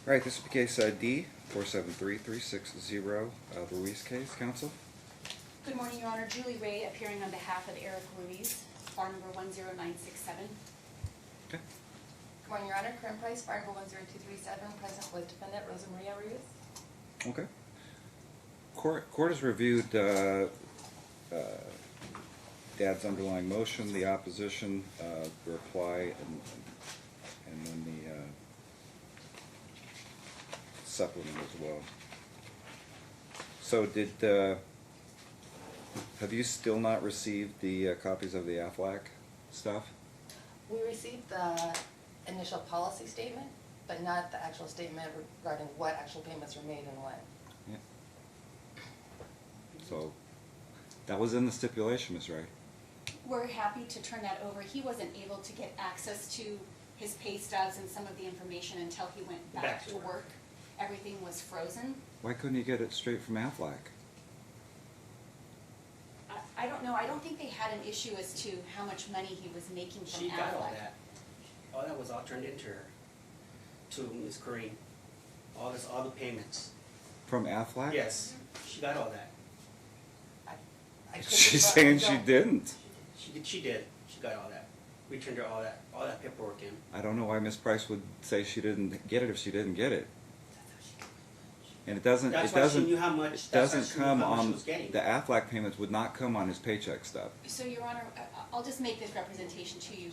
All right, this will be case D 473360, the Ruiz case. Counsel. Good morning, Your Honor. Julie Ray appearing on behalf of Eric Ruiz, bar number 10967. Okay. Good morning, Your Honor. Current price, bar number 10237, present with defendant Rosa Maria Ruiz. Okay. Court has reviewed Dad's underlying motion, the opposition, the reply, and then the supplement as well. So have you still not received the copies of the AFLAC stuff? We received the initial policy statement, but not the actual statement regarding what actual payments were made and when. Yeah. So that was in the stipulation, Ms. Ray. We're happy to turn that over. He wasn't able to get access to his pay stubs and some of the information until he went back to work. Everything was frozen. Why couldn't you get it straight from AFLAC? I don't know. I don't think they had an issue as to how much money he was making from She got all AFLAC. that. All that was all turned into her, to Ms. Kareem. All the payments. From AFLAC? Yes, she got all that. I couldn't She's confirm- saying no. she didn't. She did. She got all that. We turned her all that paperwork in. I don't know why Ms. Price would say she didn't get it if she didn't get it. And it doesn't. That's It why doesn't. she knew how much. It That's why doesn't she knew come how much she on was getting. the AFLAC payments. Would not come on his paycheck stub. So, Your Honor, I'll just make this representation to you.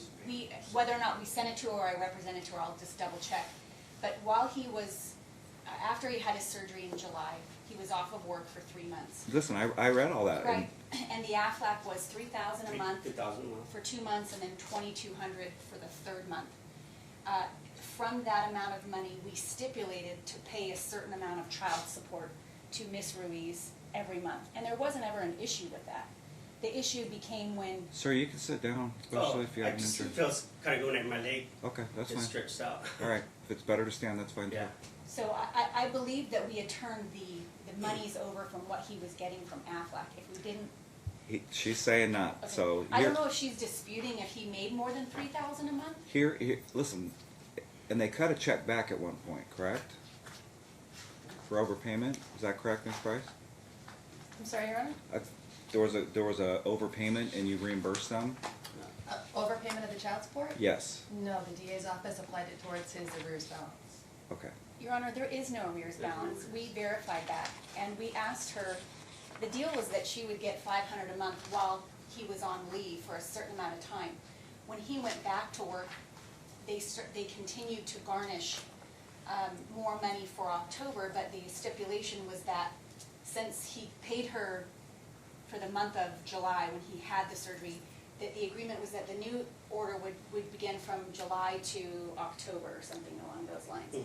Whether or not we sent it to her or I represent it to her, I'll just double check. But while he was, after he had his surgery in July, he was off of work for 3 months. Listen, I read all that. Right, and the AFLAC was $3,000 a month 3,000 a month. for 2 months and then $2,200 for the third month. From that amount of money, we stipulated to pay a certain amount of child support to Miss Ruiz every month. And there wasn't ever an issue with that. The issue became when, Sir, you can sit down, especially if you have an injury. It feels kind of going at my leg. Okay, that's It's fine. stretched out. All right, if it's better to stand, that's fine too. Yeah. so I believe that we had turned the monies over from what he was getting from AFLAC. If we didn't, She's saying not. okay. So I here, don't know if she's disputing if he made more than $3,000 a month. here, listen, and they cut a check back at one point, correct? For overpayment, is that correct, Ms. Price? I'm sorry, Your Honor? There was a overpayment and you reimbursed them? Overpayment of the child support? Yes. No, the DA's office applied it towards his arrears balance. Okay. Your Honor, there is no arrears balance. We verified that, and we asked her, the deal was that she would get $500 a month while he was on leave for a certain amount of time. When he went back to work, they continued to garnish more money for October, but the stipulation was that since he paid her for the month of July when he had the surgery, that the agreement was that the new order would begin from July to October or something along those lines.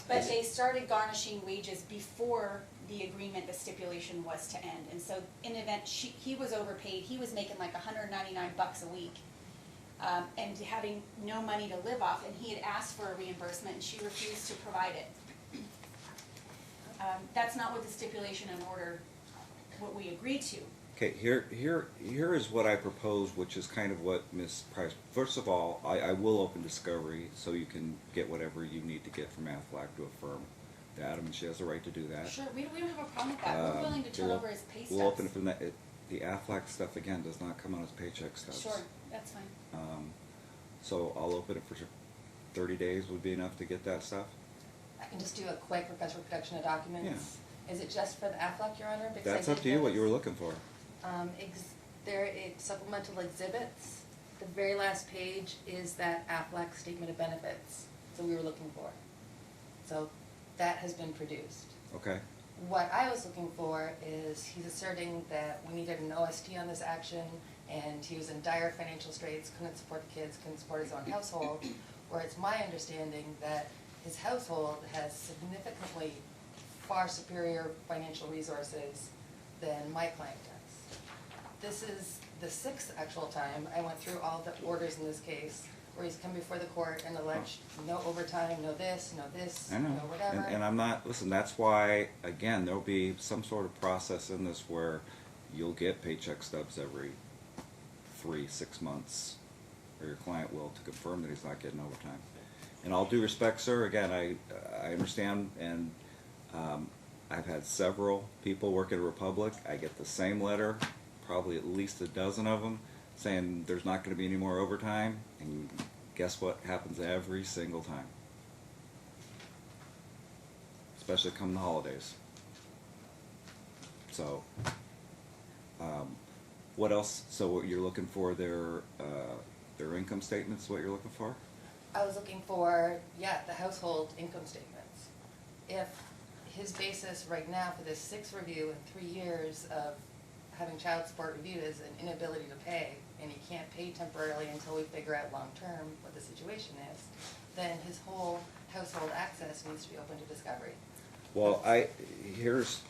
But they started garnishing wages before the agreement, the stipulation was to end. And so in event, he was overpaid. He was making like $199 a week and having no money to live off. And he had asked for a reimbursement and she refused to provide it. That's not what the stipulation and order, what we agreed to. Okay, here is what I propose, which is kind of what Ms. Price, first of all, I will open discovery so you can get whatever you need to get from AFLAC to affirm that. I mean, she has the right to do that. Sure, we don't have a problem with that. We're willing to turn over his pay stubs. We'll open it from that. The AFLAC stuff, again, does not come on his paycheck stubs. Sure, that's fine. So I'll open it for 30 days would be enough to get that stuff? I can just do a quick request for production of documents. Yeah. Is it just for the AFLAC, Your Honor? Because That's I up did to you what notice- you were looking for. There are supplemental exhibits. The very last page is that AFLAC statement of benefits that we were looking for. So that has been produced. Okay. What I was looking for is he's asserting that we needed an OST on this action and he was in dire financial straits, couldn't support the kids, couldn't support his own household, where it's my understanding that his household has significantly far superior financial resources than my client does. This is the 6th actual time I went through all the orders in this case where he's come before the court and alleged no overtime, no this, no I know. whatever. And I'm not, listen, that's why, again, there'll be some sort of process in this where you'll get paycheck stubs every 3-6 months, or your client will, to confirm that he's not getting overtime. in all due respect, sir, again, I understand, and I've had several people work at a Republic. I get the same letter, probably at least a dozen of them, saying there's not going to be any more overtime, and guess what happens every single time? Especially come the holidays. So, what else? So what you're looking for their income statements? What you're looking for? I was looking for, yeah, the household income statements. If his basis right now for this 6th review in 3 years of having child support reviewed is an inability to pay, and he can't pay temporarily until we figure out long-term what the situation is, then his whole household access needs to be open to discovery. Well, here's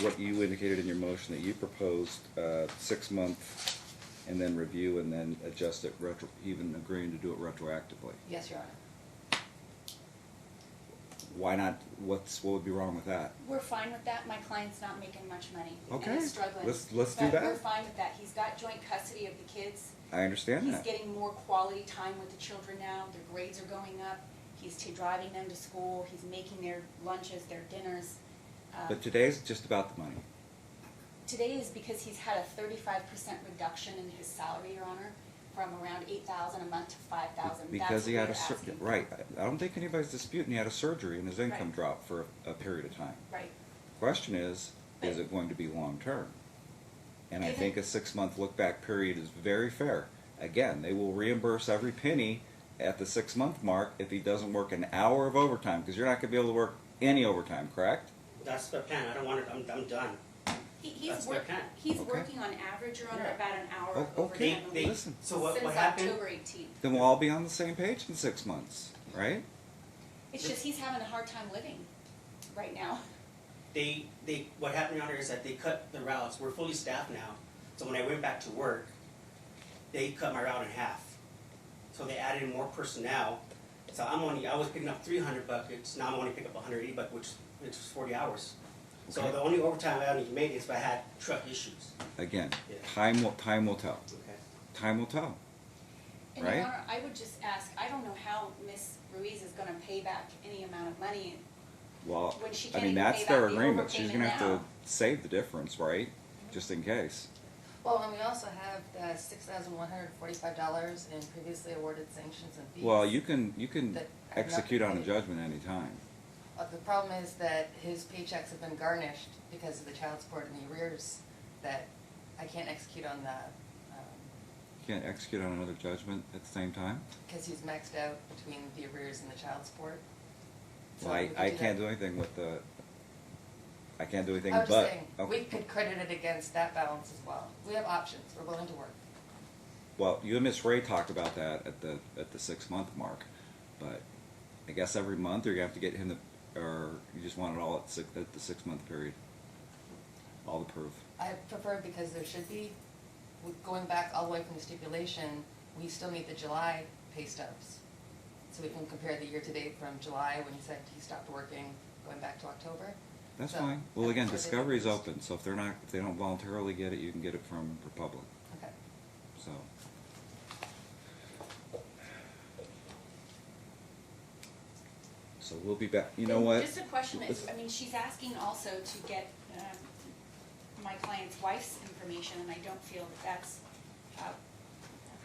what you indicated in your motion, that you proposed 6 month and then review and then adjust it even agreeing to do it retroactively. Yes, Your Honor. Why not? What would be wrong with that? We're fine with that. My client's not making much money. Okay, And he's struggling. let's do But that. we're fine with that. He's got joint custody of the kids. I understand He's that. getting more quality time with the children now. Their grades are going up. He's driving them to school. He's making their lunches, their dinners. But today's just about the money. Today is because he's had a 35% reduction in his salary, Your Honor, from around $8,000 a month to $5,000. Because he had a right. I don't think anybody's disputing he had a surgery and his income Right. dropped for a period of time. Right. Question is Right. it going to be long term? And I Given- think a 6 month look back period is very fair. Again, they will reimburse every penny at the 6 month mark if he doesn't work an hour of overtime, because you're not going to be able to work any overtime, correct? That's the plan. I don't want it. I'm done. That's their plan. He's Okay. working on average, Your Honor, Yeah. about an hour Oh, of okay. overtime a They, week. Listen. so what Since happened? October 18th. Then we'll all be on the same page in 6 months, right? It's just he's having a hard time living right now. What happened, Your Honor, is that they cut the routes. We're fully staffed now. So when I went back to work, they cut my route in half. So they added in more personnel. So I was picking up 300 buckets. Now I'm only picking up 180 buckets, which is 40 hours. So Okay. the only overtime I only made is if I had truck issues. Again, Yeah. time will tell. Okay. Time will tell. And Right. Your Honor, I would just ask, I don't know how Miss Ruiz is gonna pay back any amount of money. Well, When she I can't mean, even that's pay their back the agreement. She's overpayment gonna have now. to save the difference, right? Just in case. Well, and we also have the $6,145 in previously awarded sanctions and fees. Well, you can That have not execute been on a paid. judgment anytime. The problem is that his paychecks have been garnished because of the child support and the arrears, that I can't execute on the, You can't execute on another judgment at the same time? because he's maxed out between the arrears and the child support. So Well, we could I do can't that. do anything with the, I can't do anything I was but. just saying, Okay. we could credit it against that balance as well. We have options, we're willing to work. Well, you and Miss Ray talked about that at the 6 month mark, but I guess every month, or you have to get him or you just want it all at the 6 month period? All the proof. I prefer, because there should be, going back all the way from the stipulation, we still need the July pay stubs. So we can compare the year-to-date from July, when he said he stopped working, going back to October. That's So, fine. Well, I again, prefer the discovery's numbers. open, so if they don't voluntarily get it, you can get it from Republic, Okay. so. So we'll be back, you know And what? Just a question, Let's- I mean, she's asking also to get my client's wife's information, and I don't feel that that's,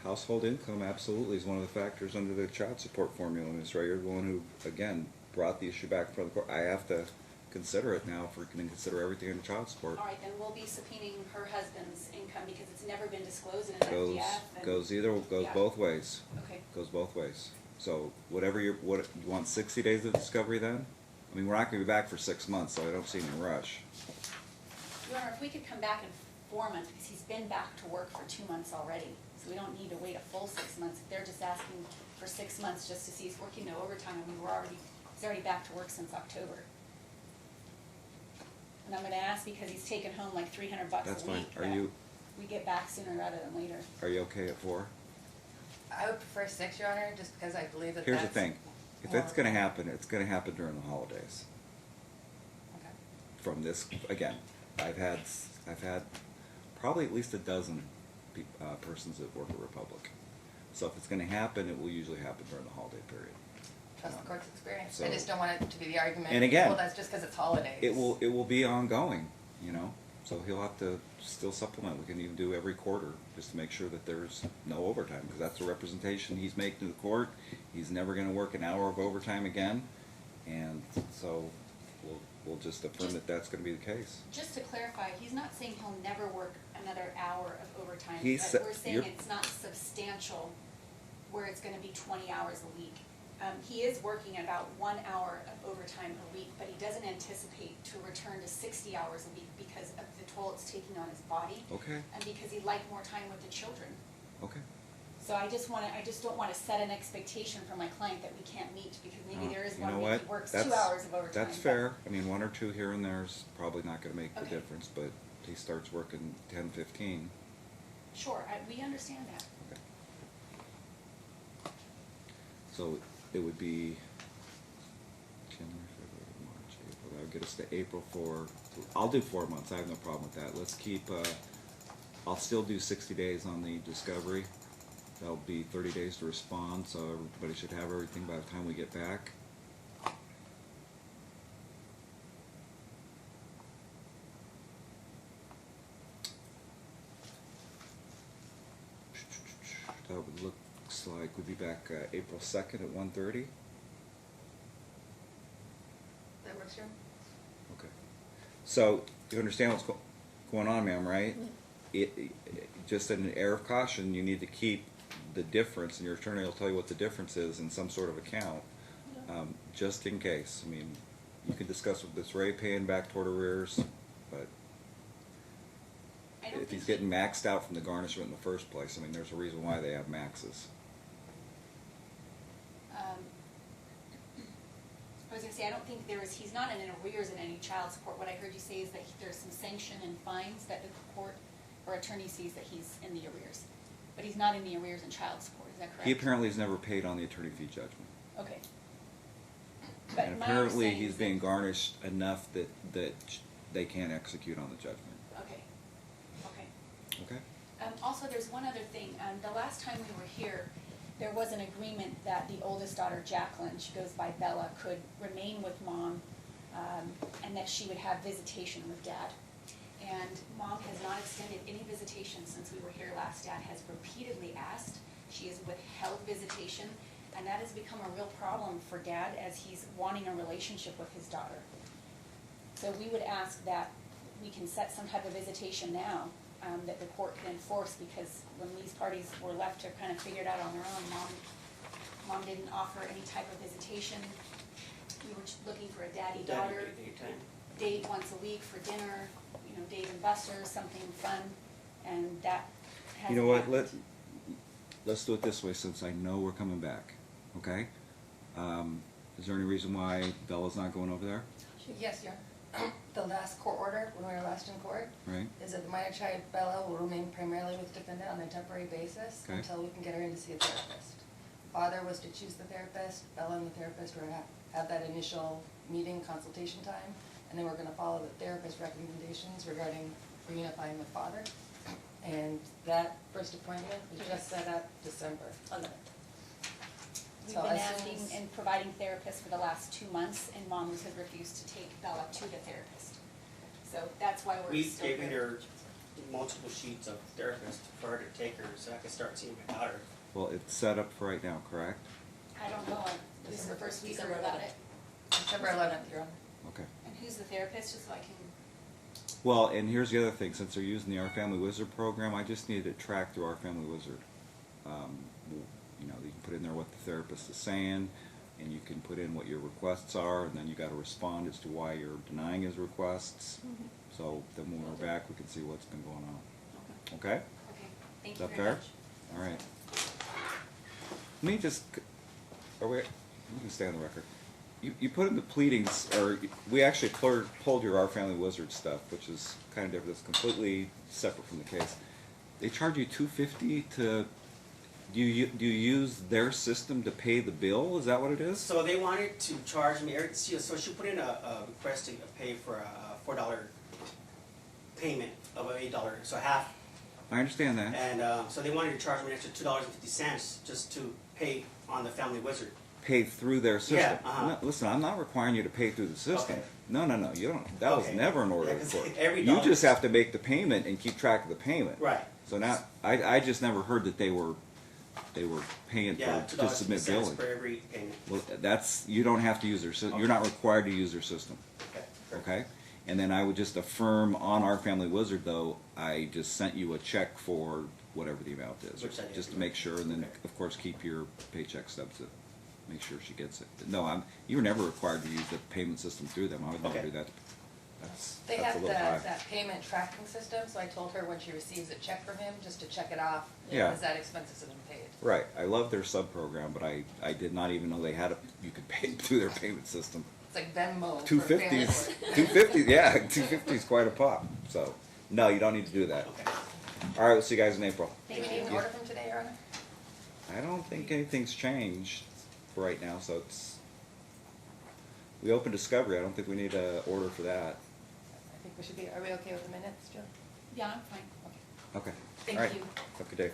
Household income absolutely is one of the factors under the child support formula, Ms. Ray. You're the one who, again, brought the issue back in front of the court. I have to consider it now if we're gonna consider everything under child support. all right, then we'll be subpoenaing her husband's income, because it's never been disclosed in an Goes, FDF. and- goes Yeah. both ways. Okay. Goes both ways. So whatever you want 60 days of discovery then? I mean, we're not gonna be back for 6 months, so I don't see any rush. Your Honor, if we could come back in 4 months, because he's been back to work for 2 months already, so we don't need to wait a full 6 months. If they're just asking for 6 months just to see he's working no overtime, and he's already back to work since October. And I'm gonna ask because he's taken home like $300 That's a fine. week. Are that you- We get back sooner rather than later. Are you okay at 4? I would prefer 6, Your Honor, just because I believe that Here's the that's thing. If more- it's gonna happen, it's gonna happen during the holidays. Okay. From this, again, I've had probably at least a dozen persons that work at Republic. So if it's gonna happen, it will usually happen during the holiday period. Trust the court's experience. So- I just don't want it to be the argument, And again, well, that's just because it's holidays. It will be ongoing, you know, so he'll have to still supplement. We can even do every quarter, just to make sure that there's no overtime, because that's the representation he's making to the court. He's never gonna work an hour of overtime again, and so we'll just affirm that that's gonna be the case. Just to clarify, he's not saying he'll never work another hour of overtime, He's but we're saying you're- it's not substantial where it's gonna be 20 hours a week. He is working about 1 hour of overtime a week, but he doesn't anticipate to return to 60 hours a week because of the toll it's taking on his body. Okay, And because he'd like more time with the children. okay. So I just don't wanna set an expectation for my client that we can't meet, because maybe there is You know one week what? he works That's- 2 hours of overtime. That's but- fair. I mean, 1 or 2 here and there is probably not gonna make the Okay. difference, but he starts working 10, 15. Sure, we understand that. Okay. So it would be January, February, March, April. That would get us to April for, I'll do 4 months. I have no problem with that. Let's keep, I'll still do 60 days on the discovery. That'll be 30 days to respond, so everybody should have everything by the time we get back. That would looks like we'd be back April 2nd at 1:30. That works for him? Okay. So you understand what's going on, ma'am, right? Just an air of caution, you need to keep the difference, and your attorney will tell you what the difference is in some sort of account, just in case. I mean, you can discuss with this Ray paying back toward arrears, but I don't if he's think getting maxed out from the garnishment in the first place, I mean, there's a reason why they have maxes. I was gonna say, I don't think he's not in arrears in any child support. What I heard you say is that there's some sanction and fines that the court or attorney sees that he's in the arrears. But he's not in the arrears in child support, is that correct? He apparently has never paid on the attorney fee judgment. Okay. But And my apparently understanding he's is being that- garnished enough that they can't execute on the judgment. Okay, okay. Okay? Also, there's one other thing. The last time we were here, there was an agreement that the oldest daughter, Jacqueline, she goes by Bella, could remain with mom, and that she would have visitation with dad. And mom has not extended any visitation since we were here last. Dad has repeatedly asked. She has withheld visitation, and that has become a real problem for dad as he's wanting a relationship with his daughter. So we would ask that we can set some type of visitation now, that the court can enforce, because when these parties were left to kind of figure it out on their own, mom didn't offer any type of visitation. We were just looking for a daddy-daughter Daytime. date once a week for dinner, Dave and Buster's, something fun, and that hasn't You know what, happened. let's do it this way, since I know we're coming back, okay? Is there any reason why Bella's not going over there, Yes, Your Honor. The last court order, when we were last in court, right? is that the minor child Bella will remain primarily with defendant on a temporary basis Okay. until we can get her in to see a therapist. Father was to choose the therapist, Bella and the therapist were to have that initial meeting, consultation time, and then we're gonna follow the therapist recommendations regarding reunifying with father. And that first appointment was just set up December 11th. We've So been as soon asking as- and providing therapists for the last 2 months, and mom has refused to take Bella to the therapist. So that's why we're We still gave here. her multiple sheets of therapists for her to take her so I could start seeing my daughter. Well, it's set up for right now, correct? I don't know, this is the first we heard December about 11th. it. December 11th, Your Honor. Okay. And who's the therapist, just so I can, Well, and here's the other thing, since they're using the Our Family Wizard program, I just needed it tracked through Our Family Wizard. You can put in there what the therapist is saying, and you can put in what your requests are, and then you gotta respond as to why you're denying his requests. So then when we're back, we can see what's been going on. Okay? okay, thank Is you that very fair? much. All right. Let me just, we can stay on the record. You put in the pleadings, or we actually pulled your Our Family Wizard stuff, which is kind of different, it's completely separate from the case. They charge you $250 to, do you use their system to pay the bill? Is that what it is? So they wanted to charge me, so she put in a request to pay for a $4 payment of $8, so half I understand that. And so they wanted to charge me an extra $2.50 just to pay on the Family Wizard. Pay through their system. Yeah, uh-huh. No, listen, I'm not requiring you to pay through the system. Okay. No, you don't. That was Okay. never an order Yeah, of 'cause the court. every You dollar- just have to make the payment and keep track of the payment. Right. So now, I just never heard that they were paying Yeah, to submit $2.50 billing. for every payment. Well, that's, you don't have to use their system. You're not required to use their system. Okay. Perfect. Okay? And then I would just affirm on our Family Wizard, though, I just sent you a check for whatever the amount is. Which I did. Just to make sure, and then, Okay. of course, keep your paycheck stubs to make sure she gets it. No, you were never required to use the payment system through them. I would never Okay. do that. That's They a have little high. that payment tracking system, so I told her when she receives a check from him, just to check it off, Yeah. because that expenses have been paid. Right. I love their sub program, but I did not even know they had you could pay through their payment system. It's like Venmo for 250s, family. 250s, yeah, 250 is quite a pop. So, no, you don't need to do that. Okay. All right, we'll see you guys in April. Do we need an order from today, Your Honor? I don't think anything's changed for right now, so we opened discovery. I don't think we need an order for that. I think we should be, are we okay with the minutes, Joe? Yeah, I'm fine. Okay. Okay. Thank All right. you. Have a good day.